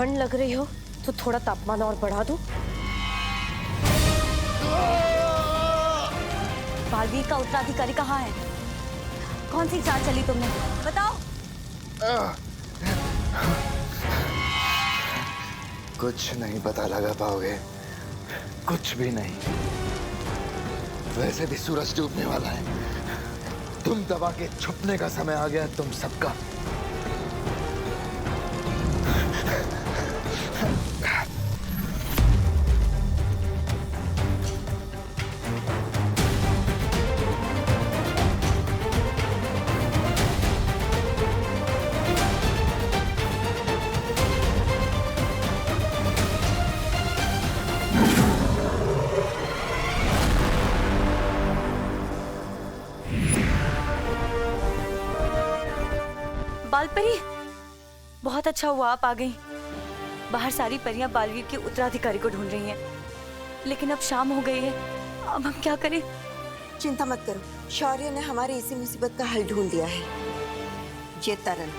ठंड लग रही हो तो थोड़ा तापमान और बढ़ा दूं? बालवीर का उत्तराधिकारी कहाँ है? कौन सी चाल चली तुमने, बताओ। कुछ नहीं पता लगा पाओगे, कुछ भी नहीं। वैसे भी सूरज डूबने वाला है। तुम दबा के छुपने का समय आ गया तुम सबका। बालपरी, बहुत अच्छा हुआ आप आ गई। बाहर सारी परियां बालवीर के उत्तराधिकारी को ढूंढ रही हैं, लेकिन अब शाम हो गई है, अब हम क्या करें? चिंता मत करो, शौर्य ने हमारी इसी मुसीबत का हल ढूंढ लिया है। ये तरल।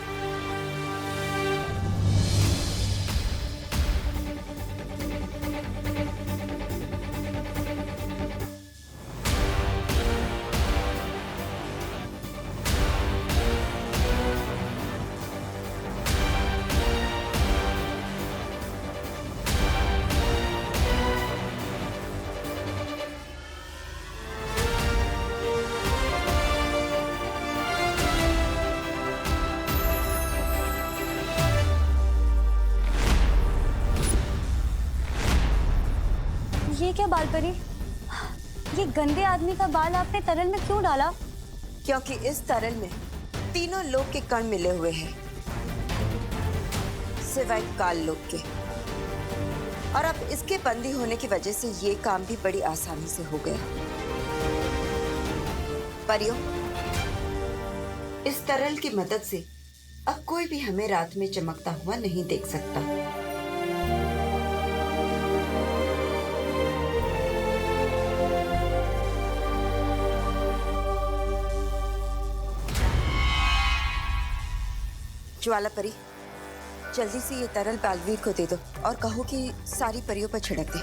ये क्या बालपरी, ये गंदे आदमी का बाल आपने तरल में क्यों डाला? क्योंकि इस तरल में तीनों लोक के कण मिले हुए हैं, सिवाय काल लोक के। और अब इसके बंदी होने की वजह से ये काम भी बड़ी आसानी से हो गया। परियों, इस तरल की मदद से अब कोई भी हमें रात में चमकता हुआ नहीं देख सकता। ज्वाला परी, जल्दी से ये तरल बालवीर को दे दो और कहो कि सारी परियों पर छिड़क दे।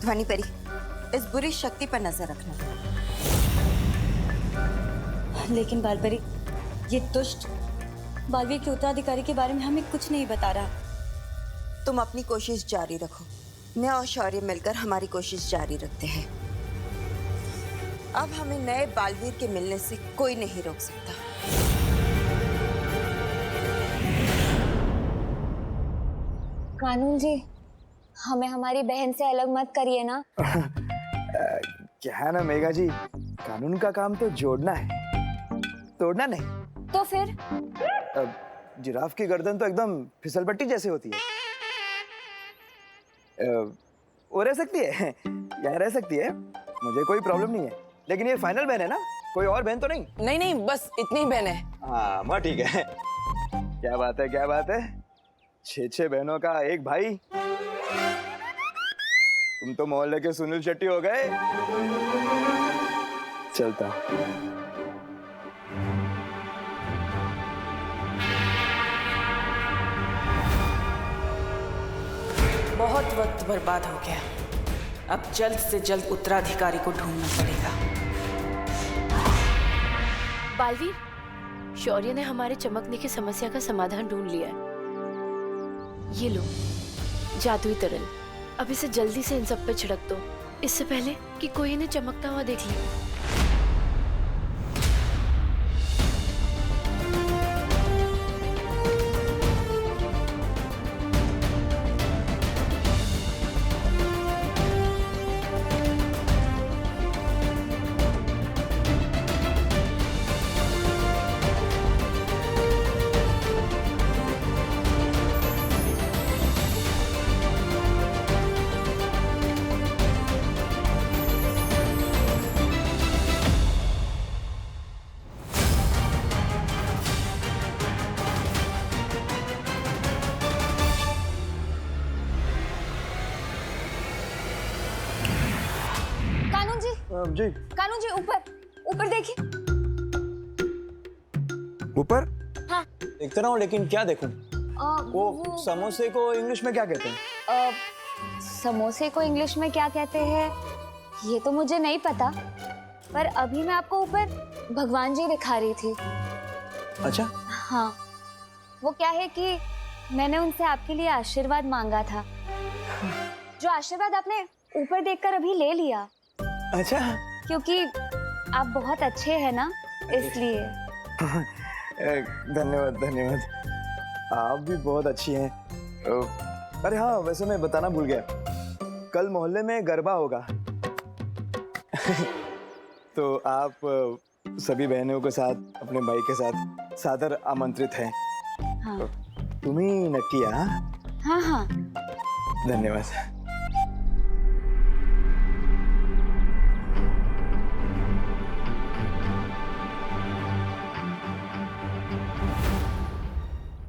ध्वनि परी, इस बुरी शक्ति पर नजर रखना। लेकिन बालपरी, ये दुष्ट बालवीर के उत्तराधिकारी के बारे में हमें कुछ नहीं बता रहा। तुम अपनी कोशिश जारी रखो, मैं और शौर्य मिलकर हमारी कोशिश जारी रखते हैं। अब हमें नए बालवीर के मिलने से कोई नहीं रोक सकता। कानून जी, हमें हमारी बहन से अलग मत करिए ना। क्या है ना मेघा जी, कानून का काम तो जोड़ना है, तोड़ना नहीं। तो फिर जिराफ की गर्दन तो एकदम फिसलपट्टी जैसी होती है। वो रह सकती है, यहाँ रह सकती है, मुझे कोई प्रॉब्लम नहीं है। लेकिन ये फाइनल बहन है ना, कोई और बहन तो नहीं? नहीं नहीं, बस इतनी ही बहन है। हाँ माँ, ठीक है। क्या बात है, क्या बात है, 6 बहनों का एक भाई। तुम तो मोहल्ले के सुनील शेट्टी हो गए। चलता। बहुत वक्त बर्बाद हो गया, अब जल्द से जल्द उत्तराधिकारी को ढूंढना पड़ेगा। बालवीर, शौर्य ने हमारे चमकने की समस्या का समाधान ढूंढ लिया है। ये लो जादुई तरल, अब इसे जल्दी से इन सब पे छिड़क दो, इससे पहले कि कोई इन्हें चमकता हुआ देख ले। जी कानून जी, ऊपर ऊपर देखिए। ऊपर? हाँ। देखता रहा हूँ, लेकिन क्या देखूं? वो समोसे को इंग्लिश में क्या कहते हैं? समोसे को इंग्लिश में क्या कहते हैं ये तो मुझे नहीं पता, पर अभी मैं आपको ऊपर भगवान जी दिखा रही थी। अच्छा, हाँ, वो क्या है कि मैंने उनसे आपके लिए आशीर्वाद मांगा था, जो आशीर्वाद आपने ऊपर देखकर अभी ले लिया, अच्छा। क्योंकि आप बहुत अच्छे हैं ना, इसलिए। धन्यवाद धन्यवाद, आप भी बहुत अच्छी हैं। अरे हाँ, वैसे मैं बताना भूल गया, कल मोहल्ले में गरबा होगा। तो आप सभी बहनों के साथ, अपने भाई के साथ सादर आमंत्रित हैं। हाँ तुम ही नक्की, हाँ? हाँ हाँ। धन्यवाद।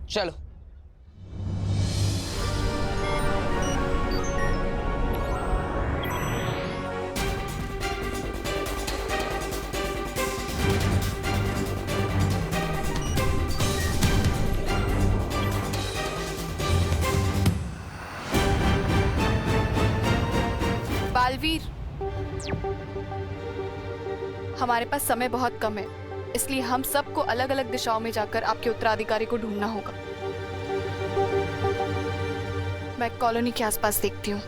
चलो। बालवीर, हमारे पास समय बहुत कम है, इसलिए हम सबको अलग अलग दिशाओं में जाकर आपके उत्तराधिकारी को ढूंढना होगा। मैं कॉलोनी के आसपास देखती हूँ।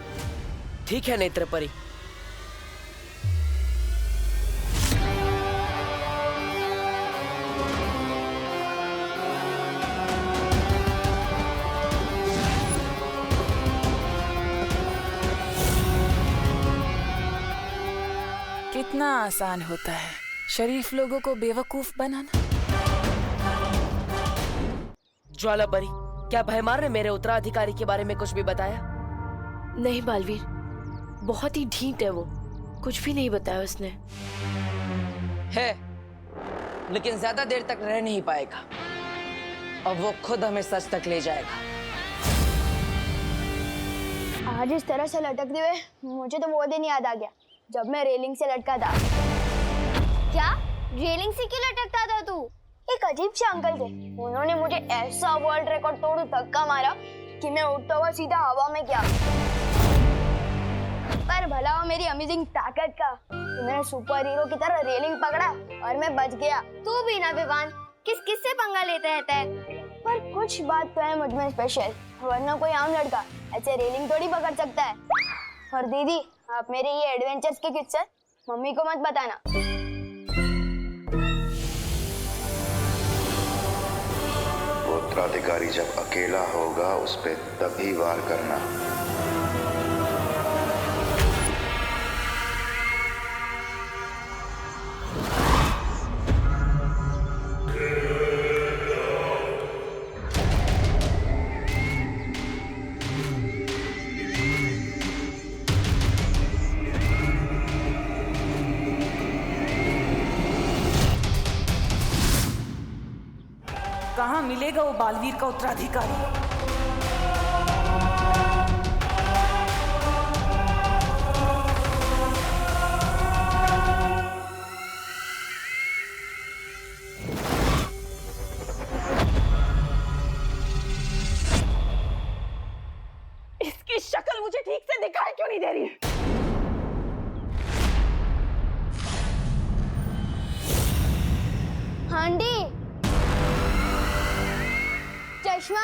ठीक है नेत्रपरी। कितना आसान होता है शरीफ लोगों को बेवकूफ बनाना। ज्वालापरी, क्या भयमार ने मेरे उत्तराधिकारी के बारे में कुछ भी बताया? नहीं बालवीर, बहुत ही ढीठ है वो, कुछ भी नहीं बताया उसने। है, लेकिन ज्यादा देर तक रह नहीं पाएगा और वो खुद हमें सच तक ले जाएगा। आज इस तरह से लटकते हुए मुझे तो वो दिन याद आ गया जब मैं रेलिंग से लटका था। क्या रेलिंग से क्यों लटकता था तू? एक अजीब से अंकल थे, उन्होंने मुझे ऐसा वर्ल्ड रिकॉर्ड तोड़ धक्का मारा कि मैं उठता हुआ सीधा हवा में गया। पर भला हो मेरी अमेजिंग ताकत का कि मैंने सुपर हीरो की तरह रेलिंग पकड़ा और मैं बच गया। तू भी ना विवान, किस से पंगा लेते रहता है? पर कुछ बात तो है मुझ में स्पेशल, वरना कोई आम लड़का ऐसे रेलिंग थोड़ी पकड़ सकता है। और दीदी, आप मेरे ये एडवेंचर्स के किस्से मम्मी को मत बताना। उत्तराधिकारी जब अकेला होगा उस पे तभी वार करना। कहाँ मिलेगा वो बालवीर का उत्तराधिकारी? इसकी शक्ल मुझे ठीक से दिखाई क्यों नहीं दे रही? हांडी, चश्मा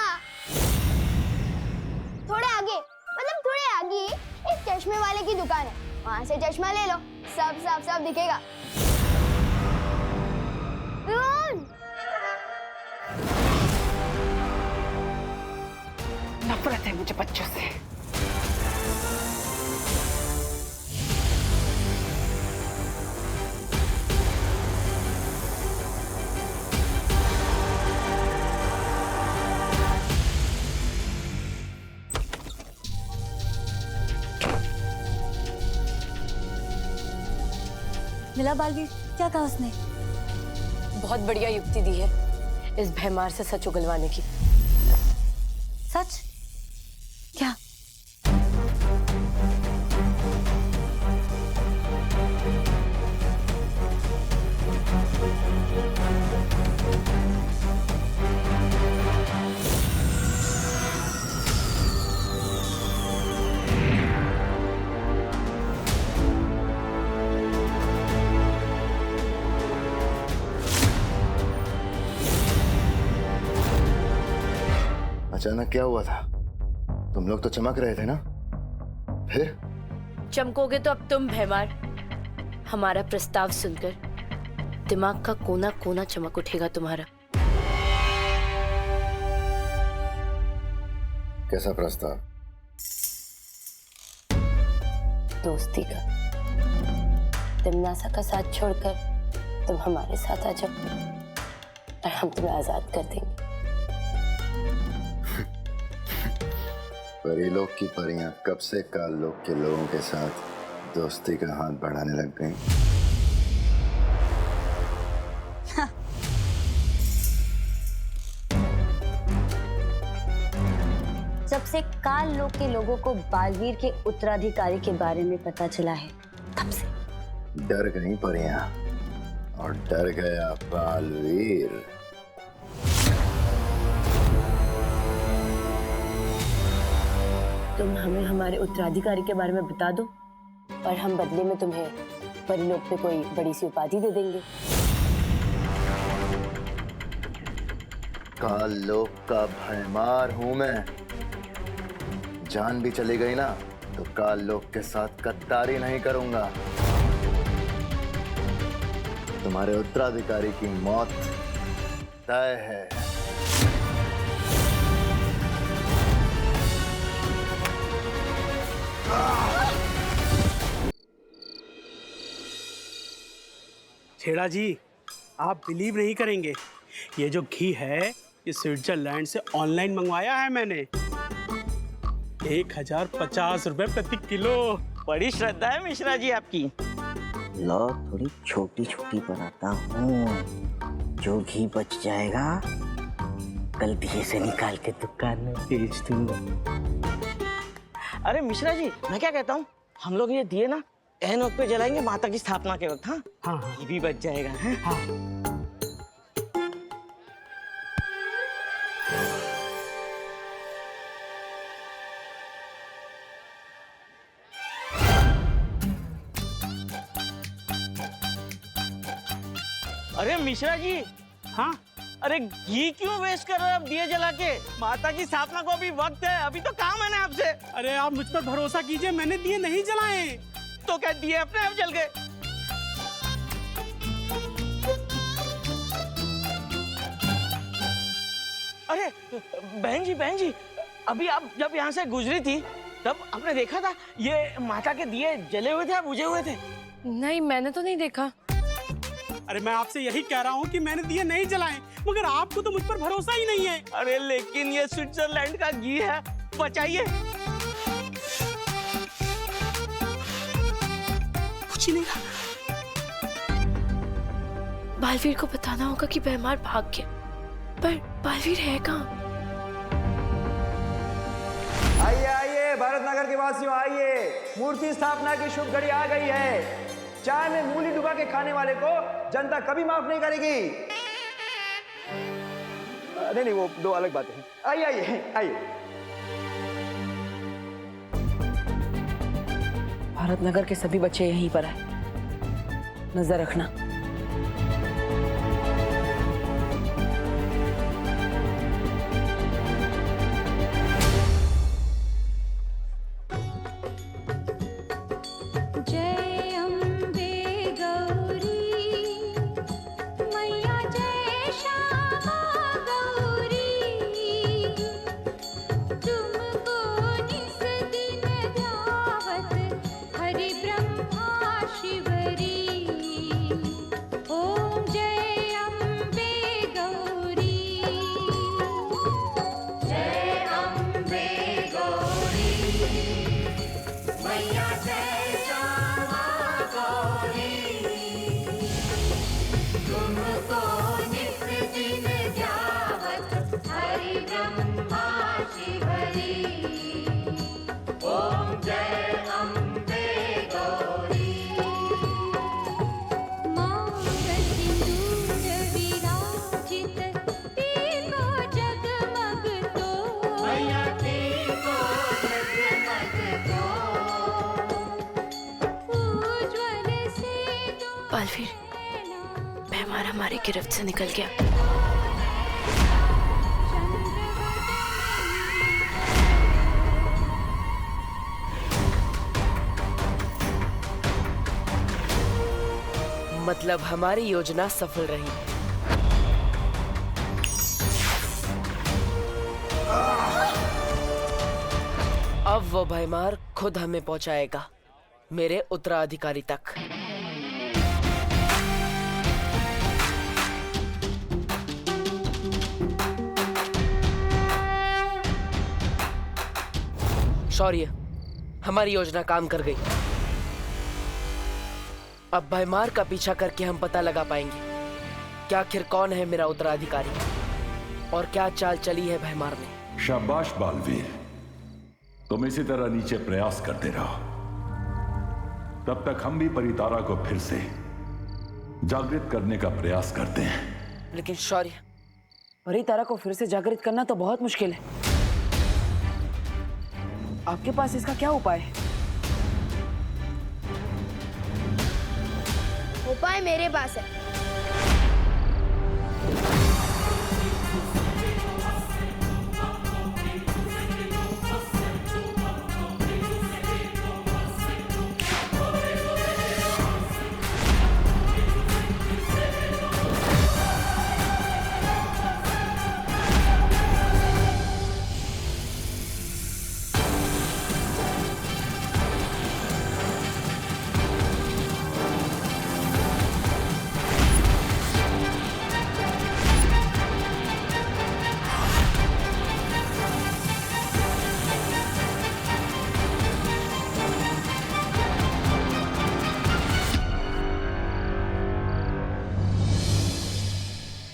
थोड़े आगे, मतलब थोड़े आगे एक चश्मे वाले की दुकान है, वहां से चश्मा ले लो, सब साफ साफ दिखेगा। नफरत है मुझे बच्चों से। मिला बालवीर, क्या कहा उसने? बहुत बढ़िया युक्ति दी है इस भयमार से सच उगलवाने की। सच? क्या? अचानक क्या हुआ था? तुम लोग तो चमक रहे थे ना, फिर? चमकोगे तो अब तुम भैमार। हमारा प्रस्ताव सुनकर दिमाग का कोना कोना चमक उठेगा तुम्हारा। कैसा प्रस्ताव? दोस्ती का। तिमनासा का साथ छोड़कर तुम हमारे साथ आ जाओ और हम तुम्हें आजाद कर देंगे। परीलोक की परियां कब से काल लोक के लोगों के साथ दोस्ती का हाथ बढ़ाने लग गई। जब से काल लोक के लोगों को बालवीर के उत्तराधिकारी के बारे में पता चला है, तब से डर गई परियां और डर गया बालवीर। तुम हमें हमारे उत्तराधिकारी के बारे में बता दो और हम बदले में तुम्हें परिलोक पे कोई बड़ी सी उपाधि दे देंगे। काल लोक का भयमार हूं मैं। जान भी चली गई ना तो काल लोक के साथ गद्दारी नहीं करूंगा। तुम्हारे उत्तराधिकारी की मौत तय है। छेड़ा जी, आप बिलीव नहीं करेंगे, ये जो घी है ये स्विट्जरलैंड से ऑनलाइन मंगवाया है मैंने। 1050 रुपए प्रति किलो। बड़ी श्रद्धा है मिश्रा जी आपकी। लो थोड़ी छोटी छोटी बनाता हूँ, जो घी बच जाएगा कल दिए से निकाल के दुकान में बेच दूंगा। अरे मिश्रा जी, मैं क्या कहता हूँ, हम लोग ये दिए ना एन वक्त पे जलाएंगे माता की स्थापना के वक्त। हाँ हाँ, ये भी बच जाएगा। है? हाँ। अरे मिश्रा जी, हाँ, अरे घी क्यों वेस्ट कर रहे हो आप दिए जला के? माता की स्थापना को अभी वक्त है, अभी तो काम है ना आपसे। अरे आप मुझ पर भरोसा कीजिए, मैंने दिए नहीं जलाए। तो क्या दिए अपने आप जल गए? अरे बहन जी, अभी आप जब यहाँ से गुजरी थी तब आपने देखा था ये माता के दिए जले हुए थे या बुझे हुए थे? नहीं, मैंने तो नहीं देखा। अरे मैं आपसे यही कह रहा हूँ कि मैंने दिए नहीं जलाए, मगर आपको तो मुझ पर भरोसा ही नहीं है। अरे लेकिन ये स्विट्जरलैंड का घी है, बचाइए। कुछ नहीं रहा। बालवीर को बताना होगा कि भैमार भाग गया, पर बालवीर है कहाँ? आइए आइए भारत नगर के वासियों, आइए, मूर्ति स्थापना की शुभ घड़ी आ गई है। चाय में मूली डुबा के खाने वाले को जनता कभी माफ नहीं करेगी। नहीं, वो दो अलग बातें हैं। आइए आइए आइए। भारत नगर के सभी बच्चे यहीं पर हैं, नजर रखना। बालवीर, भैमार हमारी गिरफ्त से निकल गया। मतलब हमारी योजना सफल रही। अब वो भयमार खुद हमें पहुंचाएगा मेरे उत्तराधिकारी तक। शौर्य, हमारी योजना काम कर गई। अब भयमार का पीछा करके हम पता लगा पाएंगे कि आखिर कौन है मेरा उत्तराधिकारी और क्या चाल चली है भयमार में। शाबाश बालवीर, तुम इसी तरह नीचे प्रयास करते रहो। तब तक हम भी परितारा को फिर से जागृत करने का प्रयास करते हैं। लेकिन शौर्य, परितारा को फिर से जागृत करना तो बहुत मुश्किल है। आपके पास इसका क्या उपाय है? उपाय मेरे पास है।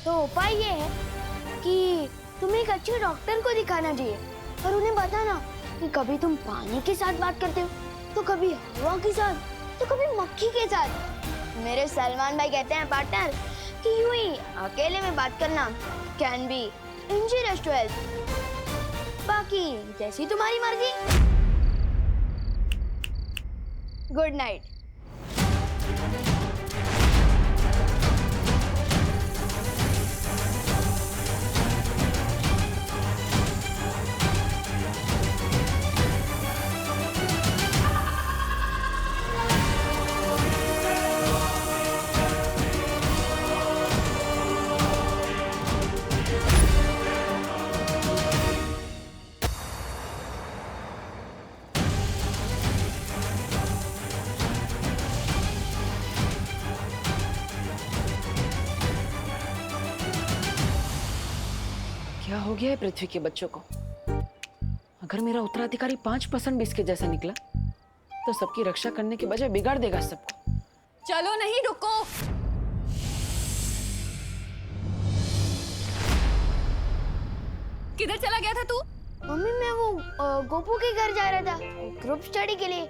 तो उपाय ये है कि तुम्हें एक अच्छे डॉक्टर को दिखाना चाहिए और उन्हें बताना कि कभी तुम पानी के साथ बात करते हो, तो कभी हवा के साथ, तो कभी मक्खी के साथ। मेरे सलमान भाई कहते हैं पार्टनर कि यूं ही अकेले में बात करना can be injurious to health. बाकी जैसी तुम्हारी मर्जी। Good night. क्या हो गया है पृथ्वी के बच्चों को? अगर मेरा उत्तराधिकारी 5% भी इसके जैसा निकला तो सबकी रक्षा करने के बजाय बिगाड़ देगा सबको। चलो नहीं, रुको। किधर चला गया था तू? मम्मी मैं वो गोपू के घर जा रहा था ग्रुप स्टडी के लिए।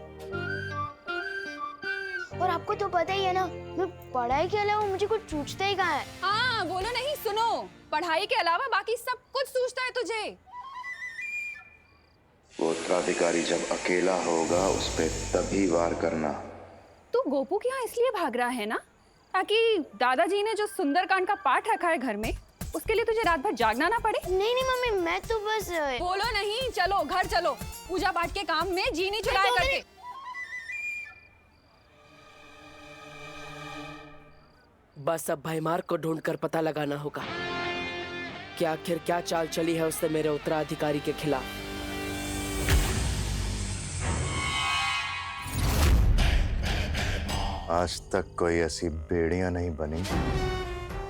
और आपको तो पता ही है ना, मैं पढ़ाई के अलावा मुझे कुछ सूझता ही कहाँ है। हाँ बोलो नहीं, सुनो, पढ़ाई के अलावा बाकी सब कुछ सूझता है तुझे। वो उत्तराधिकारी जब अकेला होगा उस पे तभी वार करना। तू गोपू के यहाँ इसलिए भाग रहा है ना, ताकि दादाजी ने जो सुंदरकांड का पाठ रखा है घर में, उसके लिए तुझे रात भर जागना ना पड़े। नहीं नहीं मम्मी, मैं तो बस बोलो नहीं, चलो घर चलो, पूजा पाठ के काम में जी नहीं चुराए करके। बस अब भयमार को ढूंढकर पता लगाना होगा कि आखिर क्या चाल चली है उससे मेरे उत्तराधिकारी के खिलाफ। आज तक कोई ऐसी बेड़ियां नहीं बनी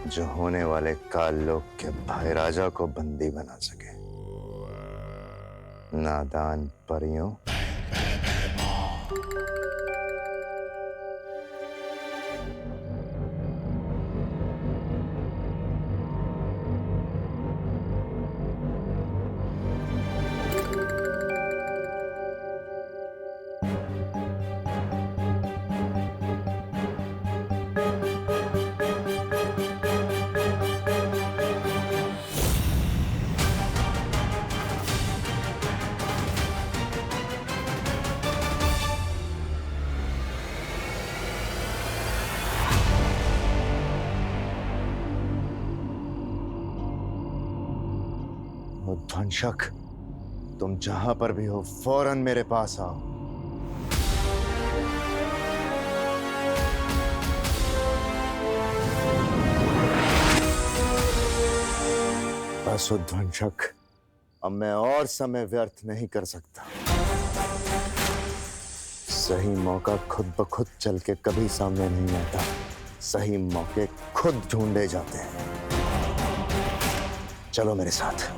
जो होने वाले काल लोक के भाई राजा को बंदी बना सके। नादान परियों, ध्वंसक, तुम जहां पर भी हो फौरन मेरे पास आओ। सुध्वंशक, अब मैं और समय व्यर्थ नहीं कर सकता। सही मौका खुद ब खुद चल के कभी सामने नहीं आता, सही मौके खुद ढूंढे जाते हैं। चलो मेरे साथ।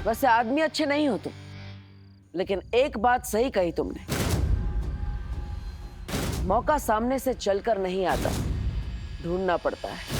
वैसे आदमी अच्छे नहीं हो तुम, लेकिन एक बात सही कही तुमने, मौका सामने से चलकर नहीं आता, ढूंढना पड़ता है।